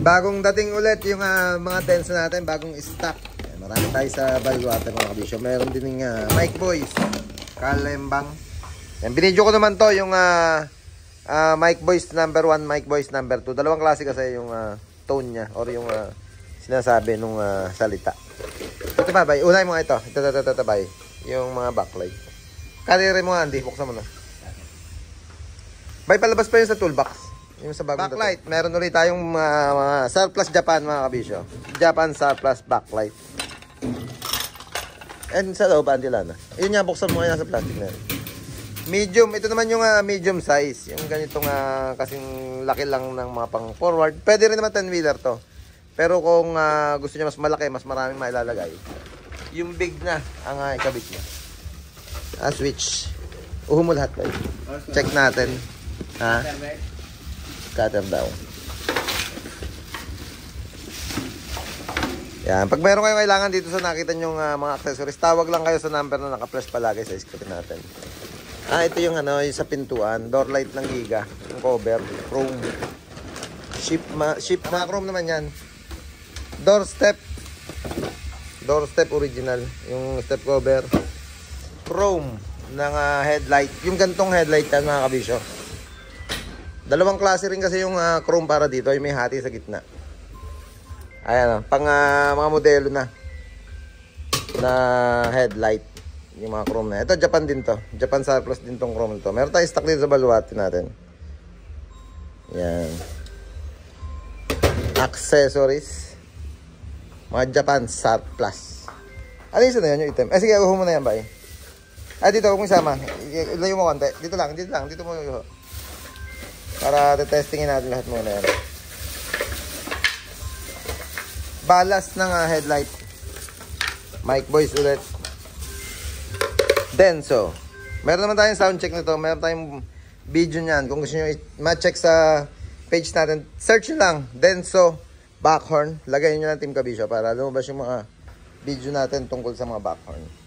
Bagong dating ulit yung mga Denso natin, bagong stock. Marami tayo sa Balwate mga kabisyo. Meron din yung Mike Boys, Kalembang. Yan, binidyo ko naman to yung Mike Boys number 1, Mike Boys number 2. Dalawang klase kasi yung tone niya or yung sinasabi nung salita. Ito ba, bay? Unay mo nga ito. Ito, bay. Yung mga backlight. Karire mo nga, Andy. Buksan mo na. Bay, palabas pa yun sa toolbox. Yung sa bagong backlight. Meron ulit tayong mga surplus Japan mga kabisyo. Japan surplus backlight. And sa loob, Andy Lana. Yun nga, buksan mo nga sa plastic na yun. Medium. Ito naman yung medium size. Yung ganitong kasing laki lang ng mga pang forward. Pwede rin naman 10-wheeler to. Pero kung gusto niya mas malaki, mas maraming mailalagay, yung big na ang ikabit niya. Switch. Uho mo lahat ba? Check natin. Cutter daw. Yan. Pag meron kayo kailangan dito sa nakita nyong mga accessories, tawag lang kayo sa number na naka-flash palagi sa screen natin. Ito yung yung sa pintuan. Door light ng Giga. Yung cover. Chrome. Ship na chrome naman yan. Doorstep original. Yung step cover. Chrome ng headlight. Yung gantong headlight yan mga kabisyo. Dalawang klase rin kasi yung chrome para dito. Yung may hati sa gitna. Ayan pang mga modelo na headlight. Yung mga chrome na. Ito Japan din to. Japan surplus din tong chrome nito. Meron tayong stock dito sa Balwate natin. Yan. Accessories. Mga Japan surplus. Ano yung isa na yun? Yung item. Sige, uho mo na yan, bay. Dito, huwag mo isama. Ilayo mo konti. Dito lang. Dito mo uho. Para testingin natin lahat muna yan. Balas ng headlight. Mike Boys ulit. Denso. Meron naman tayong sound check nito. Meron tayong video niyan. Kung gusto nyo ma-check sa page natin, search nyo lang. Denso Backhorn. Lagay nyo lang Team Kabisyo para lumabas yung mga video natin tungkol sa mga backhorn.